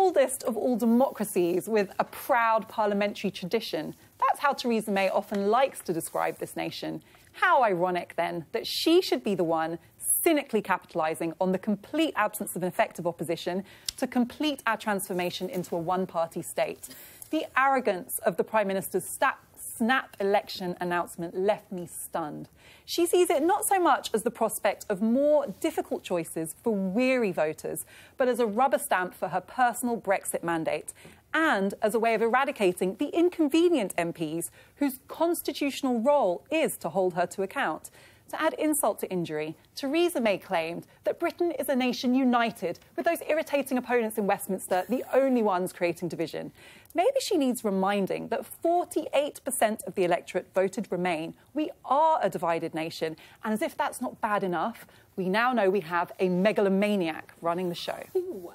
oldest of all democracies with a proud parliamentary tradition. That's how Theresa May often likes to describe this nation. How ironic, then, that she should be the one cynically capitalising on the complete absence of an effective opposition to complete our transformation into a one-party state. The arrogance of the Prime Minister's snap election announcement left me stunned. She sees it not so much as the prospect of more difficult choices for weary voters, but as a rubber stamp for her personal Brexit mandate, and as a way of eradicating the inconvenient MPs whose constitutional role is to hold her to account. To add insult to injury, Theresa May claimed that Britain is a nation united, with those irritating opponents in Westminster the only ones creating division. Maybe she needs reminding that 48% of the electorate voted Remain. We are a divided nation, and as if that's not bad enough, we now know we have a megalomaniac running the show. Wow.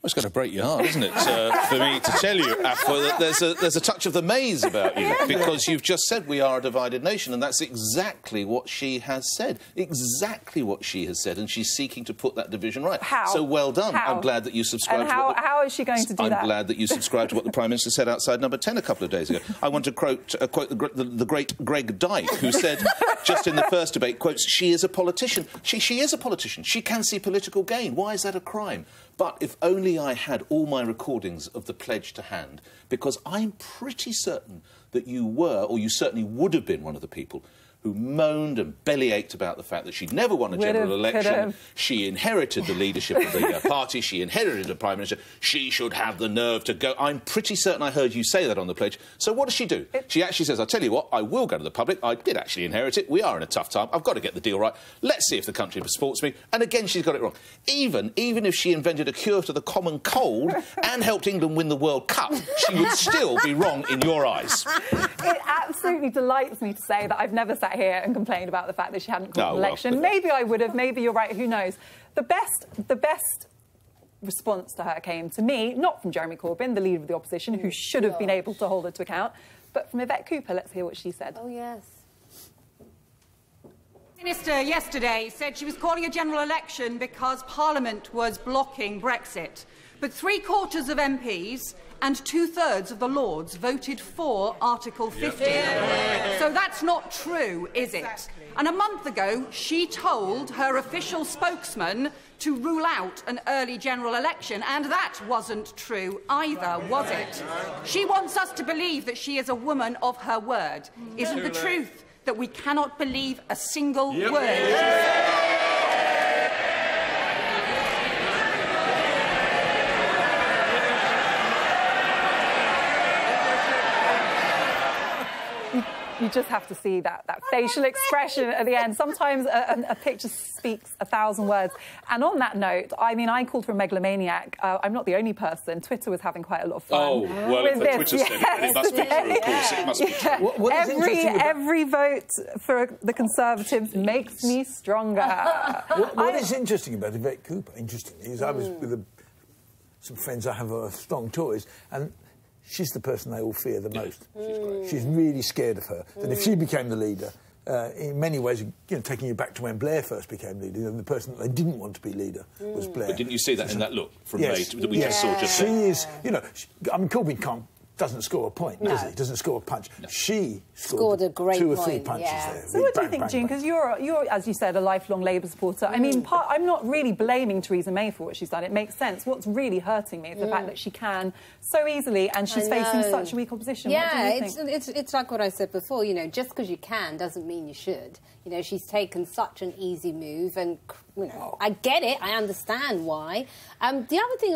It's going to break your heart, isn't it, for me to tell you, Afua, that there's a touch of the maze about you, because you've just said we are a divided nation, and that's exactly what she has said. Exactly what she has said, and she's seeking to put that division right. How? So well done. How? I'm glad that you subscribed and to what... how is she going to do that? I'm glad that you subscribed to what the Prime Minister said outside Number 10 a couple of days ago. I want to quote the great Greg Dyke, who said, just in the first debate, quotes, she is a politician. She is a politician. She can see political gain. Why is that a crime? But if only I had all my recordings of the pledge to hand, because I'm pretty certain that you were, or you certainly would have been, one of the people who moaned and bellyached about the fact that she'd never won a general election. She inherited the leadership of the party. She inherited the Prime Minister. She should have the nerve to go. I'm pretty certain I heard you say that on the pledge. So what does she do? She actually says, I'll tell you what, I will go to the public. I did actually inherit it. We are in a tough time. I've got to get the deal right. Let's see if the country supports me. And again, she's got it wrong. Even if she invented a cure to the common cold and helped England win the World Cup, she would still be wrong in your eyes. It absolutely delights me to say that I've never sat here and complained about the fact that she hadn't called an election. Well, maybe I would have, maybe you're right, who knows. The best response to her came to me, not from Jeremy Corbyn, the leader of the opposition, who should have been able to hold her to account, but from Yvette Cooper. Let's hear what she said. Oh, yes. The Minister yesterday said she was calling a general election because Parliament was blocking Brexit. But 3/4 of MPs and 2/3 of the Lords voted for Article 50. So that's not true, is it? Exactly. And a month ago, she told her official spokesman to rule out an early general election, and that wasn't true either, was it? She wants us to believe that she is a woman of her word. Isn't the truth that we cannot believe a single word? You just have to see that facial expression at the end. Sometimes a picture speaks 1,000 words. And on that note, I mean, I called her a megalomaniac. I'm not the only person. Twitter was having quite a lot of fun. Oh, well, with if Twitter said it, it must be true, of course. It must be true. Every vote for the Conservatives makes me stronger. What is interesting about Yvette Cooper, interestingly, is I was with some friends I have who are strong Tories, and she's the person they all fear the most. She's really scared of her. That if she became the leader, in many ways, taking you back to when Blair first became leader, the person that they didn't want to be leader was Blair. But didn't you see that in that look from May that we just saw just then? She is, I mean, Corbyn doesn't score a point, does he? Doesn't score a punch. No. She scored a great 2 or 3 punches there. So what do you think, Jean? Because you're, as you said, a lifelong Labour supporter. I mean, I'm not really blaming Theresa May for what she's done. It makes sense. What's really hurting me is the fact that she can so easily, and she's facing such a weak opposition. Yeah, it's like what I said before. Just because you can doesn't mean you should. She's taken such an easy move, and I get it. I understand why. The other thing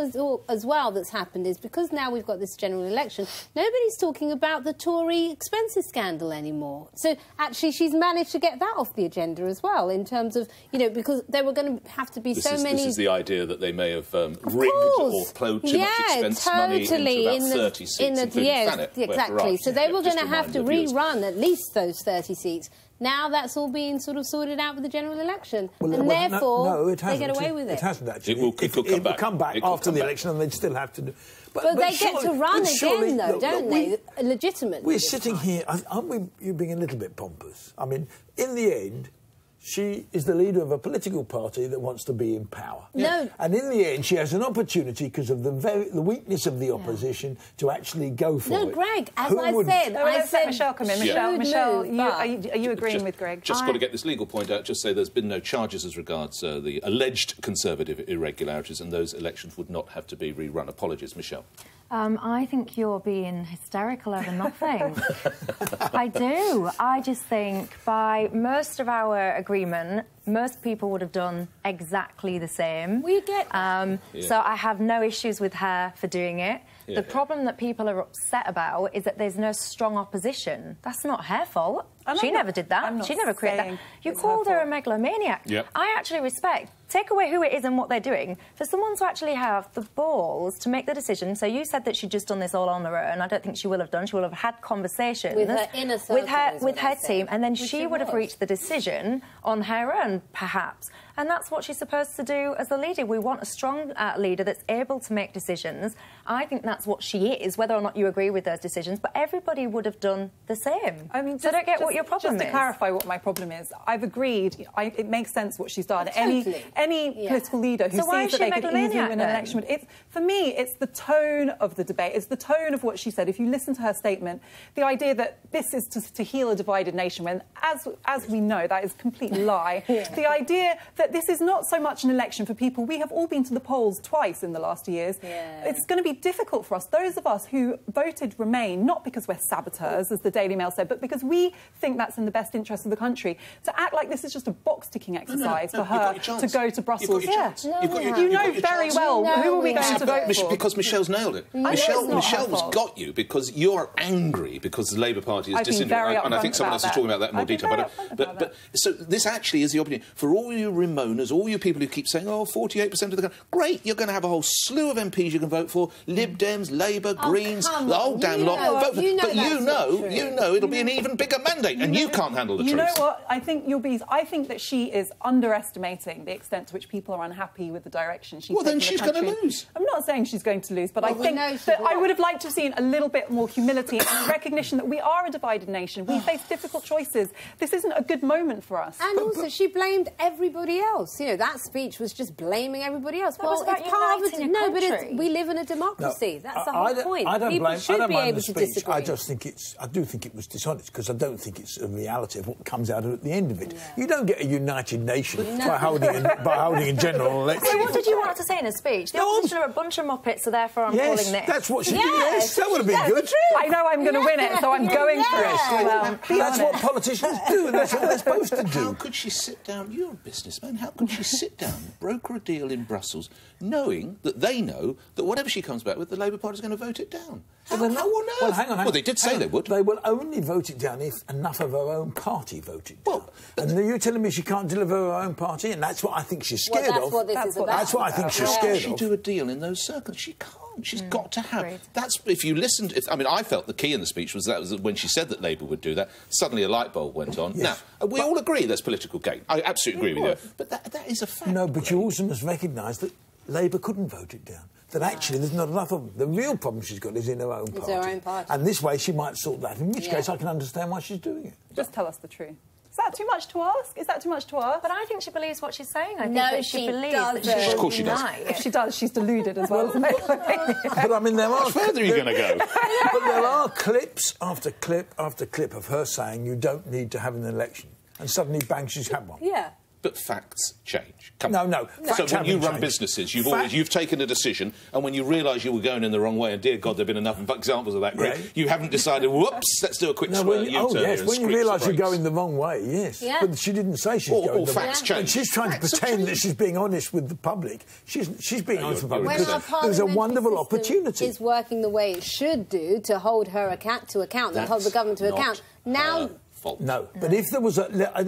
as well that's happened is because now we've got this general election, nobody's talking about the Tory expenses scandal anymore. So actually, she's managed to get that off the agenda as well, in terms of because there were going to have to be so many. This is the idea that they may have rigged or plowed too much expense money into about 30 seats, including Thanet, exactly. So they were going to have to rerun at least those 30 seats. Now that's all being sort of sorted out with the general election, and therefore they get away with it. It hasn't actually. It will come back after the election, and they'd still have to do. But they get to run again, though, don't they? Legitimately. We're sitting here. Aren't we? You being a little bit pompous. I mean, in the end, She is the leader of a political party that wants to be in power. No. And in the end, she has an opportunity, because of the weakness of the opposition, to actually go for it. No, Greg, as Who I wouldn't? said, I said Michelle come in. Michelle, are you agreeing with Greg? Just got to get this legal point out. Just say there's been no charges as regards the alleged Conservative irregularities, and those elections would not have to be rerun. Apologies, Michelle. I think you're being hysterical over nothing. I do. I just think by most of our agreement, most people would have done exactly the same. We get that. So I have no issues with her for doing it. Yeah. The problem that people are upset about is that there's no strong opposition. That's not her fault. She never did that. She never created that. You called her a megalomaniac. Yep. I actually respect. Take away who it is and what they're doing. For someone to actually have the balls to make the decision. So you said that she'd just done this all on her own. I don't think she will have done. She will have had conversations with her inner circle, with her team, and then she would have reached the decision on her own, perhaps. And that's what she's supposed to do as the leader. We want a strong leader that's able to make decisions. I think that's what she is, whether or not you agree with those decisions. But everybody would have done the same. I mean, so I don't get what your problem is. Just to clarify what my problem is, I've agreed. It makes sense what she's done. Totally. Any political leader who sees that they could easily win an election. For me, it's the tone of the debate. It's the tone of what she said. If you listen to her statement, the idea that this is to heal a divided nation, when, as we know, that is a complete lie. The idea that this is not so much an election for people. We have all been to the polls twice in the last years. It's going to be difficult for us, those of us who voted Remain, not because we're saboteurs, as the Daily Mail said, but because we think that's in the best interest of the country, to act like this is just a box-ticking exercise for her to go to Brussels. You know very well who are we going to vote for. Because Michelle's nailed it. Michelle's got you because you're angry because the Labour Party is disintegrated. And I think someone else is talking about that in more detail. But so this actually is the opportunity for all you Remoners, all you people who keep saying, oh, 48% of the country. Great, you're going to have a whole slew of MPs you can vote for. Lib Dems, Labour, Greens, the whole damn lot. Vote for. But you know it'll be an even bigger mandate, and you can't handle the truth. You know what? I think I think that she is underestimating the extent to which people are unhappy with the direction she's taking the country. Well, then she's going to lose. I'm not saying she's going to lose, but I think that I would have liked to have seen a little bit more humility and recognition that we are a divided nation. We face difficult choices. This isn't a good moment for us. And also, she blamed everybody else. You know, that speech was just blaming everybody else. Well, it's part of it. No, but we live in a democracy. That's the whole point. People should be able to disagree. I just think I do think it was dishonest, because I don't think it's a reality of what comes out at the end of it. You don't get a united nation by holding a general election. So what did you want to say in a speech? The opposition are a bunch of muppets, so therefore I'm calling this. That's what she did. Yes, that would have been good. I know I'm going to win it, so I'm going for it. That's what politicians do, and that's what they're supposed to do. How could she sit down? You're a businessman. How could she sit down, broker a deal in Brussels, knowing that they know that whatever she comes back with, the Labour Party is going to vote it down? Well, hang on. Well, they did say they would. They will only vote it down if enough of her own party vote it down. And you're telling me she can't deliver her own party, and that's what I think she's scared of. That's what I think she's scared of. How can she do a deal in those circles? She can't. She's got to have. That's if you listened. I felt the key in the speech was when she said that Labour would do that. Suddenly a light bulb went on. Yes. Now we all agree there's political gain. I absolutely agree with you. But that is a fact. No, but you also must recognise that Labour couldn't vote it down. That actually there's not enough of them. The real problem she's got is in her own party. It's her own party. And this way she might sort that. In which case I can understand why she's doing it. Just tell us the truth. Is that too much to ask? Is that too much to ask? But I think she believes what she's saying. I think that she believes that of course she does. If she does, she's deluded as well. But I mean, there are... How further are you going to go? But there are clips after clip after clip of her saying you don't need to have an election. And suddenly, bang, she's had one. Yeah. But facts change. No. So when you run businesses, you've taken a decision, and when you realise you were going in the wrong way, and dear God, there've been enough examples of that, Greg, you haven't decided, whoops, let's do a quick swirl U-turn. When you realise you're going the wrong way, yes. Yeah. But she didn't say she's going the wrong way. Facts change. And she's trying to pretend that she's being honest with the public. She's being honest with the public because there's a wonderful opportunity. It's working the way it should do to hold her to account, and hold the government to account. Now... No, but if there was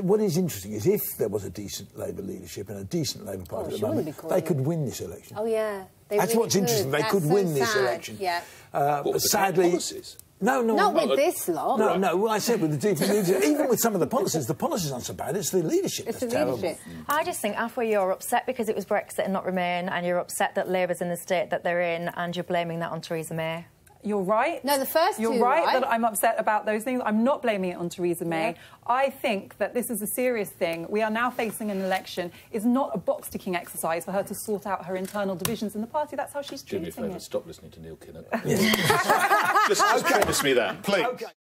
what is interesting is if there was a decent Labour leadership and a decent Labour Party at the moment, they could win this election. Oh, yeah. That's what's interesting. They could win this election. Yeah. But sadly... No. Not with this lot. No, well, I said with the decent leadership. Even with some of the policies aren't so bad. It's the leadership that's terrible. I just think, Afua, you're upset because it was Brexit and not Remain, and you're upset that Labour's in the state that they're in, and you're blaming that on Theresa May. You're right. No, the first You're two, right, right? that I'm upset about those things. I'm not blaming it on Theresa May. Yeah. I think that this is a serious thing. We are now facing an election. It's not a box-ticking exercise for her to sort out her internal divisions in the party. That's how she's treating it. Stop listening to Neil Kinnock. Just promise me that, please. Okay.